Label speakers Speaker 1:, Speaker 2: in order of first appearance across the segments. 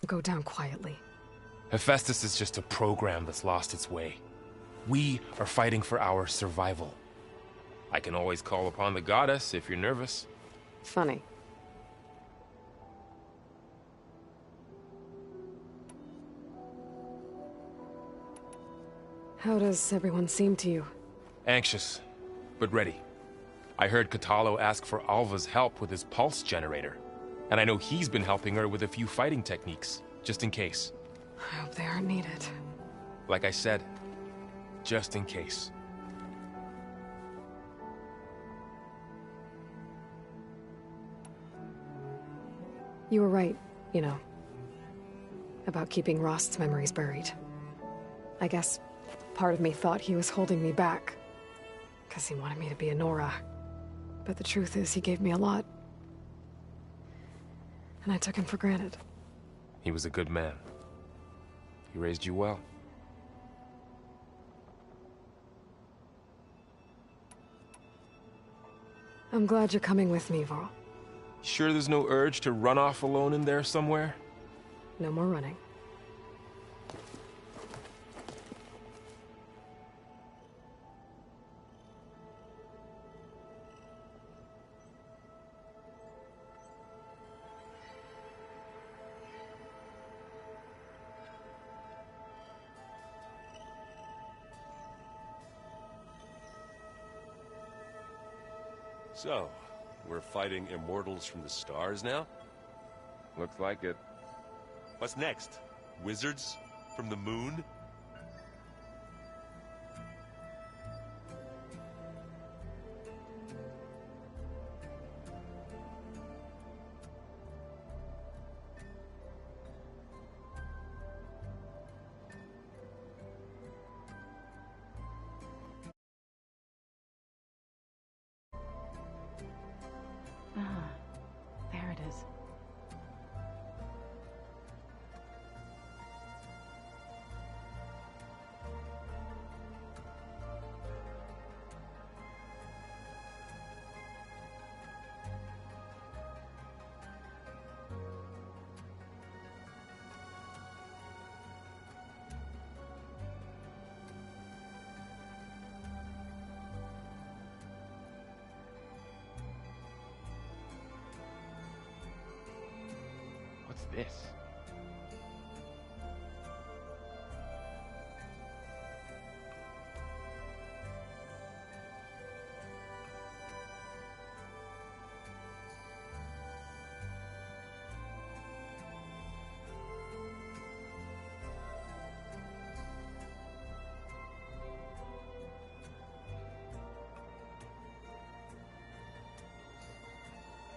Speaker 1: Go down quietly.
Speaker 2: Hephaestus is just a program that's lost its way. We are fighting for our survival. I can always call upon the goddess if you're nervous.
Speaker 1: Funny. How does everyone seem to you?
Speaker 2: Anxious, but ready. I heard Kotallo ask for Alva's help with his pulse generator. And I know he's been helping her with a few fighting techniques, just in case.
Speaker 1: I hope they aren't needed.
Speaker 2: Like I said, just in case.
Speaker 1: You were right, you know, about keeping Rost's memories buried. I guess part of me thought he was holding me back, because he wanted me to be a Nora. But the truth is, he gave me a lot. And I took him for granted.
Speaker 2: He was a good man. He raised you well.
Speaker 1: I'm glad you're coming with me, Varl.
Speaker 2: Sure there's no urge to run off alone in there somewhere?
Speaker 1: No more running.
Speaker 3: So, we're fighting immortals from the stars now?
Speaker 2: Looks like it.
Speaker 3: What's next? Wizards from the moon?
Speaker 4: Ah, there it is.
Speaker 2: What's this?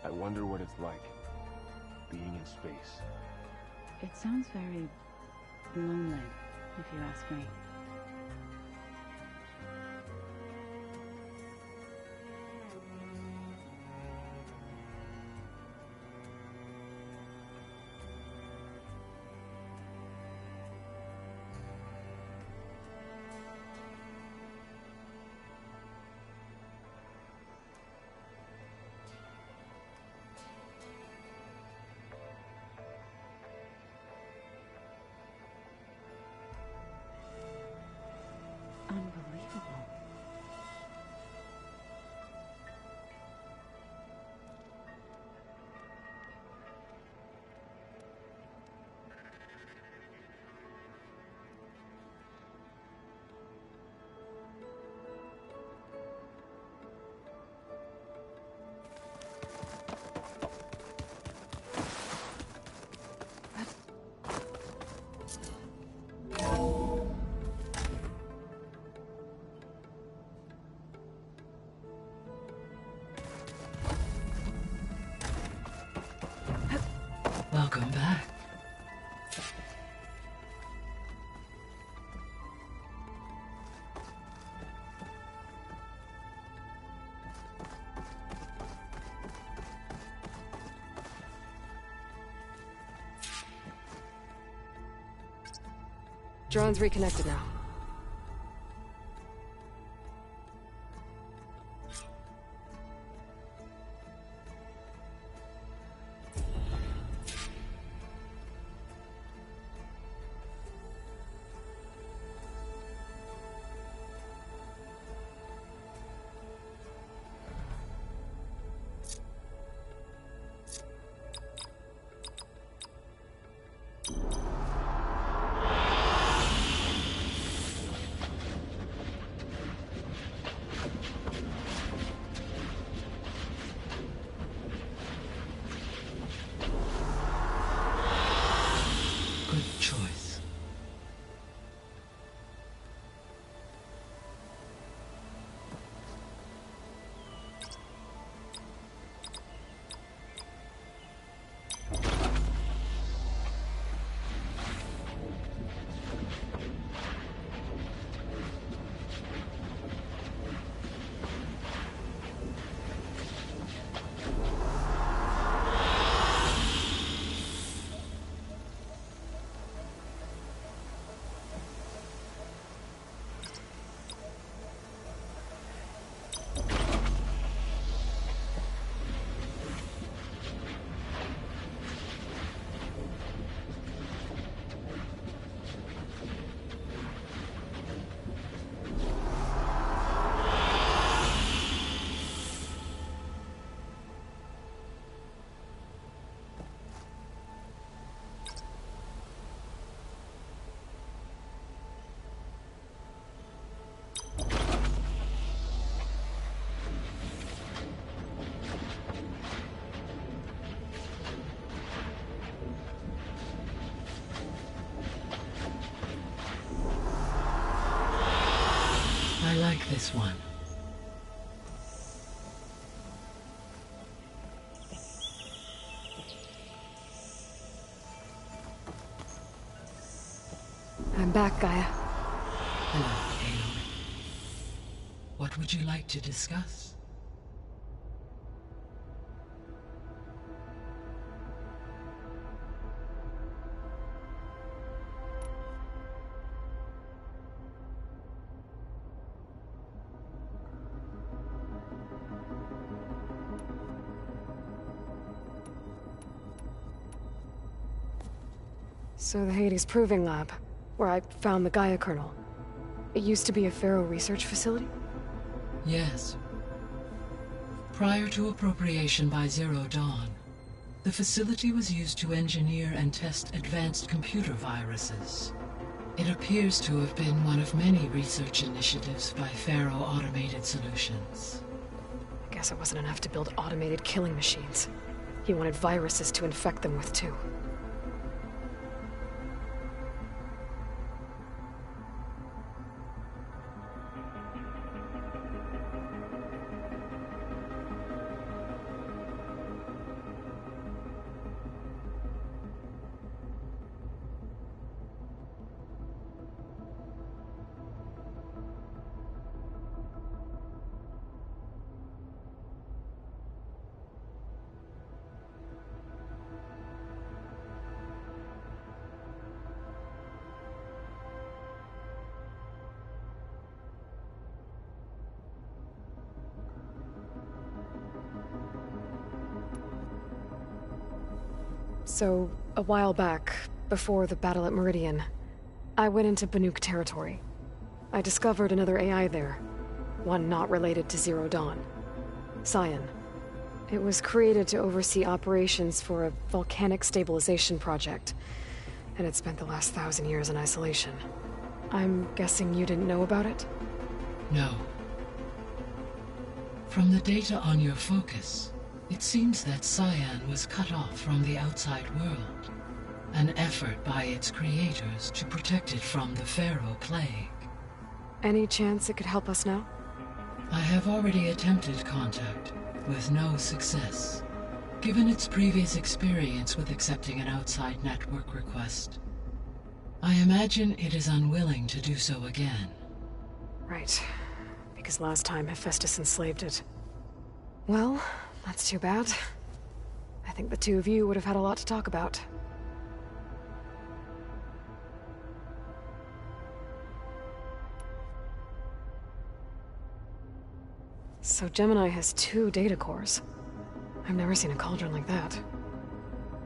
Speaker 2: I wonder what it's like, being in space.
Speaker 4: It sounds very lonely, if you ask me. Unbelievable.
Speaker 5: Welcome back.
Speaker 1: Drone's reconnected now.
Speaker 5: this one.
Speaker 1: I'm back, Gaia.
Speaker 5: Hello, Aloy. What would you like to discuss?
Speaker 1: So the Hades Proving Lab, where I found the Gaia kernel. It used to be a Pharaoh research facility?
Speaker 5: Yes. Prior to appropriation by Zero Dawn, the facility was used to engineer and test advanced computer viruses. It appears to have been one of many research initiatives by Pharaoh Automated Solutions.
Speaker 1: I guess it wasn't enough to build automated killing machines. He wanted viruses to infect them with, too. So, a while back, before the battle at Meridian, I went into Banuk territory. I discovered another AI there, one not related to Zero Dawn. Cyan. It was created to oversee operations for a volcanic stabilization project, and it spent the last 1,000 years in isolation. I'm guessing you didn't know about it?
Speaker 5: No. From the data on your focus, it seems that Cyan was cut off from the outside world, an effort by its creators to protect it from the Pharaoh plague.
Speaker 1: Any chance it could help us now?
Speaker 5: I have already attempted contact, with no success. Given its previous experience with accepting an outside network request, I imagine it is unwilling to do so again.
Speaker 1: Right. Because last time Hephaestus enslaved it. Well, that's too bad. I think the two of you would have had a lot to talk about. So Gemini has 2 data cores. I've never seen a cauldron like that.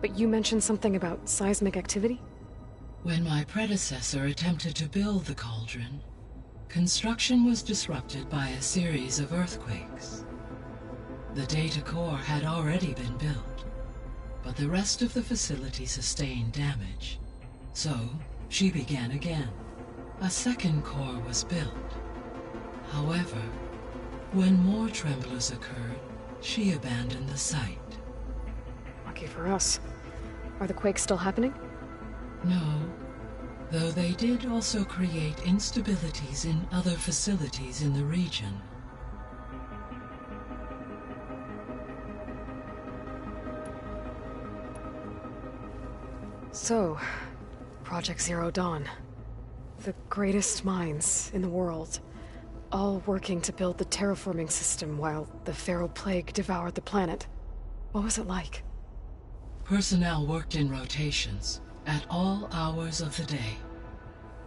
Speaker 1: But you mentioned something about seismic activity?
Speaker 5: When my predecessor attempted to build the cauldron, construction was disrupted by a series of earthquakes. The data core had already been built, but the rest of the facility sustained damage. So, she began again. A second core was built. However, when more tremblers occurred, she abandoned the site.
Speaker 1: Lucky for us. Are the quakes still happening?
Speaker 5: No, though they did also create instabilities in other facilities in the region.
Speaker 1: So, Project Zero Dawn. The greatest minds in the world, all working to build the terraforming system while the Pharaoh plague devoured the planet. What was it like?
Speaker 5: Personnel worked in rotations, at all hours of the day.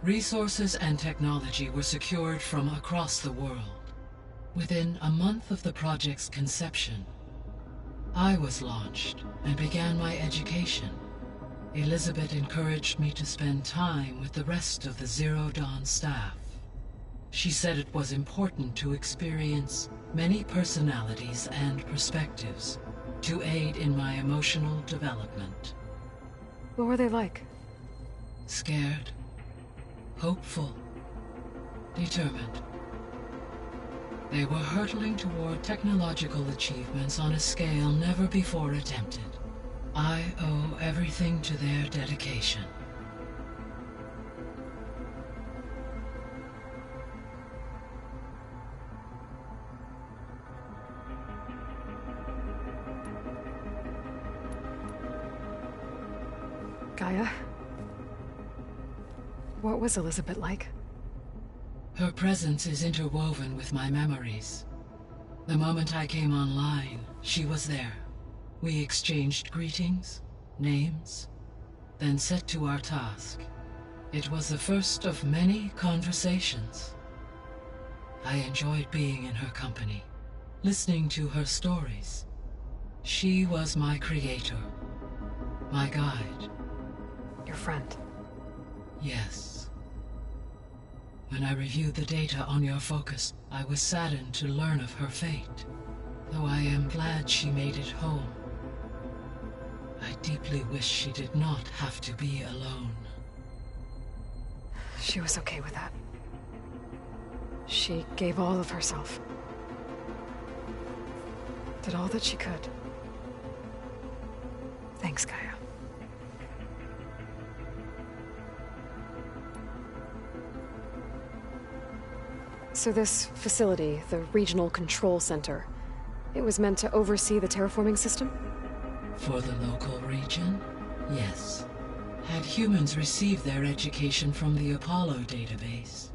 Speaker 5: Resources and technology were secured from across the world. Within a month of the project's conception, I was launched and began my education. Elizabeth encouraged me to spend time with the rest of the Zero Dawn staff. She said it was important to experience many personalities and perspectives to aid in my emotional development.
Speaker 1: What were they like?
Speaker 5: Scared, hopeful, determined. They were hurtling toward technological achievements on a scale never before attempted. I owe everything to their dedication.
Speaker 1: Gaia? What was Elizabeth like?
Speaker 5: Her presence is interwoven with my memories. The moment I came online, she was there. We exchanged greetings, names, then set to our task. It was the first of many conversations. I enjoyed being in her company, listening to her stories. She was my creator, my guide.
Speaker 1: Your friend.
Speaker 5: Yes. When I reviewed the data on your focus, I was saddened to learn of her fate, though I am glad she made it home. I deeply wish she did not have to be alone.
Speaker 1: She was okay with that. She gave all of herself. Did all that she could. Thanks, Gaia. So this facility, the Regional Control Center, it was meant to oversee the terraforming system?
Speaker 5: For the local region, yes. Had humans received their education from the Apollo database,